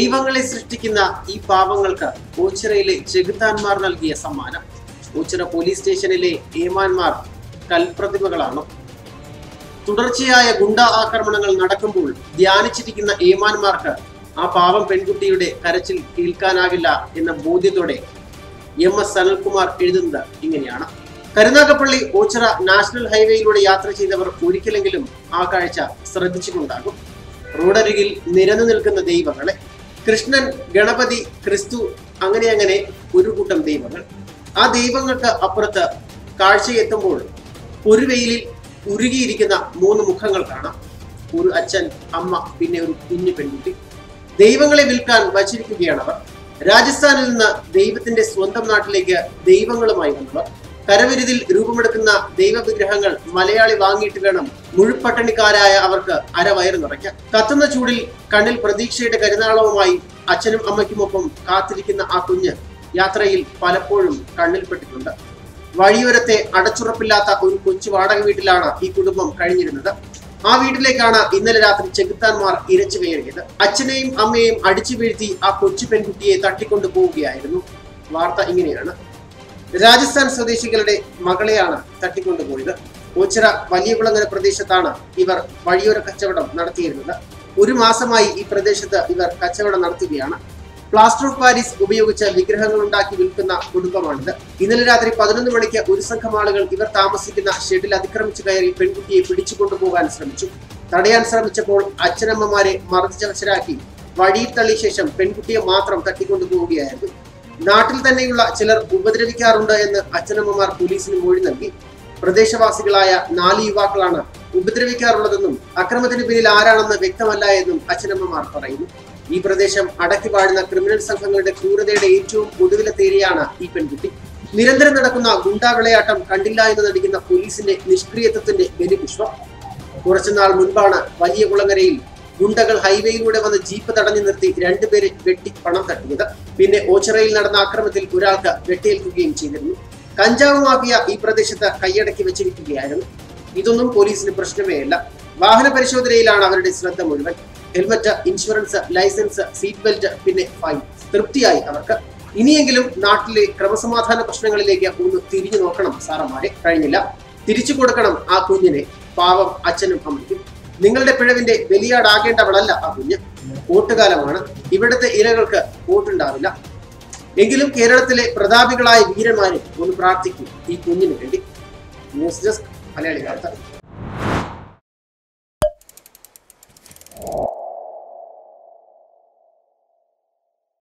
ദൈവങ്ങളെ സൃഷ്ടിക്കുന്ന ഈ പാവങ്ങൾക്ക് ഓച്ചിറയിലെ ചെകുത്താന്മാർ നൽകിയ സമ്മാനം. ഓച്ചിറ പോലീസ് സ്റ്റേഷനിലെ ഏമാന്മാർ കൽപ്രതിമകളാണ്. തുടർച്ചയായ ഗുണ്ട ആക്രമണങ്ങൾ നടക്കുമ്പോൾ ധ്യാനിച്ചിരിക്കുന്ന ഏമാന്മാർക്ക് ആ പാവം പെൺകുട്ടിയുടെ കരച്ചിൽ കേൾക്കാനാകില്ല എന്ന ബോധ്യത്തോടെ MS സനൽകുമാർ എഴുതുന്നത് ഇങ്ങനെയാണ്. കരുനാഗപ്പള്ളി ഓച്ചിറ നാഷണൽ ഹൈവേയിലൂടെ യാത്ര ചെയ്തവർ ഒരിക്കലെങ്കിലും ആ കാഴ്ച ശ്രദ്ധിച്ചിട്ടുണ്ടാകും. റോഡരികിൽ നിരന്നു നിൽക്കുന്ന ദൈവങ്ങളെ, കൃഷ്ണൻ, ഗണപതി, ക്രിസ്തു, അങ്ങനെ ഒരു കൂട്ടം ദൈവങ്ങൾ. ആ ദൈവങ്ങൾക്ക് അപ്പുറത്ത് കാഴ്ചയെത്തുമ്പോൾ ഒരു വെയിലിൽ ഉരുകിയിരിക്കുന്ന 3 മുഖങ്ങൾ കാണാം. ഒരു അച്ഛൻ, അമ്മ, പിന്നെ ഒരു കുഞ്ഞു പെൺകുട്ടി. ദൈവങ്ങളെ വിൽക്കാൻ വച്ചിരിക്കുകയാണ് അവർ. രാജസ്ഥാനിൽ നിന്ന് ദൈവത്തിന്റെ സ്വന്തം നാട്ടിലേക്ക് ദൈവങ്ങളുമായി വന്നവർ. കരവിരുതിൽ രൂപമെടുക്കുന്ന ദൈവവിഗ്രഹങ്ങൾ മലയാളി വാങ്ങിയിട്ട് വേണം മുഴുപ്പട്ടണിക്കാരായ അവർക്ക് അരവയറ് നിറയ്ക്കാൻ. കത്തുന്ന ചൂടിൽ കണ്ണിൽ പ്രതീക്ഷയുടെ കരുനാളവുമായി അച്ഛനും അമ്മയ്ക്കുമൊപ്പം കാത്തിരിക്കുന്ന ആ കുഞ്ഞ് യാത്രയിൽ പലപ്പോഴും കണ്ണിൽപ്പെട്ടിട്ടുണ്ട്. വഴിയോരത്തെ അടച്ചുറപ്പില്ലാത്ത ഒരു കൊച്ചു വാടക വീട്ടിലാണ് ഈ കുടുംബം കഴിഞ്ഞിരുന്നത്. ആ വീട്ടിലേക്കാണ് ഇന്നലെ രാത്രി ചെകുത്താന്മാർ ഇരച്ചു കയറിയത്. അച്ഛനെയും അമ്മയെയും അടിച്ചു വീഴ്ത്തി ആ കൊച്ചു പെൺകുട്ടിയെ തട്ടിക്കൊണ്ടു പോവുകയായിരുന്നു. വാർത്ത ഇങ്ങനെയാണ്. രാജസ്ഥാൻ സ്വദേശികളുടെ മകളെയാണ് തട്ടിക്കൊണ്ടുപോയത്. ഓച്ചിറ വലിയകുളങ്ങര പ്രദേശത്താണ് ഇവർ വഴിയോര കച്ചവടം നടത്തിയിരുന്നത്. 1 മാസമായി ഈ പ്രദേശത്ത് ഇവർ കച്ചവടം നടത്തുകയാണ്. പ്ലാസ്റ്റർ ഓഫ് പാരീസ് ഉപയോഗിച്ച് വിഗ്രഹങ്ങൾ ഉണ്ടാക്കി വിൽക്കുന്ന കുടുംബമാണിത്. ഇന്നലെ രാത്രി 11 മണിക്ക് ഒരു സംഘം ആളുകൾ ഇവർ താമസിക്കുന്ന ഷെഡിൽ അതിക്രമിച്ചു കയറി പെൺകുട്ടിയെ പിടിച്ചുകൊണ്ടുപോകാൻ ശ്രമിച്ചു. തടയാൻ ശ്രമിച്ചപ്പോൾ അച്ഛനമ്മമാരെ മർദ്ദിച്ചവശരാക്കി വഴിയിൽ തള്ളിയ ശേഷം പെൺകുട്ടിയെ മാത്രം തട്ടിക്കൊണ്ടുപോവുകയായിരുന്നു. നാട്ടിൽ തന്നെയുള്ള ചിലർ ഉപദ്രവിക്കാറുണ്ട് എന്ന് അച്ഛനമ്മമാർ പോലീസിന് മൊഴി നൽകി. പ്രദേശവാസികളായ 4 യുവാക്കളാണ് ഉപദ്രവിക്കാറുള്ളതെന്നും അക്രമത്തിന് പിന്നിൽ ആരാണെന്ന് വ്യക്തമല്ല എന്നും അച്ഛനമ്മമാർ പറയുന്നു. ഈ പ്രദേശം അടക്കി വാഴുന്ന ക്രിമിനൽ സംഘങ്ങളുടെ ക്രൂരതയുടെ ഏറ്റവും ഒടുവിലത്തേരിയാണ് ഈ പെൺകുട്ടി. നിരന്തരം നടക്കുന്ന ഗുണ്ടാ വിളയാട്ടം കണ്ടില്ല എന്ന് നടിക്കുന്ന പോലീസിന്റെ നിഷ്ക്രിയത്വത്തിന്റെ ബലിപുഷ്പം. കുറച്ചുനാൾ മുൻപാണ് വലിയ കുളങ്ങരയിൽ ഗുണ്ടകൾ ഹൈവേയിലൂടെ വന്ന് ജീപ്പ് തടഞ്ഞു നിർത്തി 2 പേരെ വെട്ടി പണം തട്ടിയത്. പിന്നെ ഓച്ചിറയിൽ നടന്ന ആക്രമണത്തിൽ ഒരാൾക്ക് വെട്ടേൽക്കുകയും ചെയ്തിരുന്നു. കഞ്ചാവ് മാഫിയ ഈ പ്രദേശത്ത് കൈയടക്കി വെച്ചിരിക്കുകയായിരുന്നു. ഇതൊന്നും പോലീസിന് പ്രശ്നമേ അല്ല. വാഹന പരിശോധനയിലാണ് അവരുടെ ശ്രദ്ധ മുഴുവൻ. Helmet, insurance, licence, seat belt, പിന്നെ ഫൈൻ. തൃപ്തിയായി അവർക്ക്. ഇനിയെങ്കിലും നാട്ടിലെ ക്രമസമാധാന പ്രശ്നങ്ങളിലേക്ക് ഒന്ന് തിരിഞ്ഞു നോക്കണം സാറന്മാരെ. കഴിഞ്ഞില്ല. തിരിച്ചു കൊടുക്കണം ആ കുഞ്ഞിനെ, പാവം അച്ഛനും അമ്മയ്ക്കും. നിങ്ങളുടെ പിഴവിന്റെ ബലിയാടാകേണ്ടവളല്ല ആ കുഞ്ഞ്. വോട്ടുകാലമാണ്. ഇവിടുത്തെ ഇരകൾക്ക് വോട്ടുണ്ടാവില്ല. എങ്കിലും കേരളത്തിലെ പ്രതാപികളായ വീരന്മാരെ ഒന്ന് പ്രാർത്ഥിക്കും ഈ കുഞ്ഞിന് വേണ്ടി. ന്യൂസ് ഡെസ്ക് മലയാളി വാർത്ത.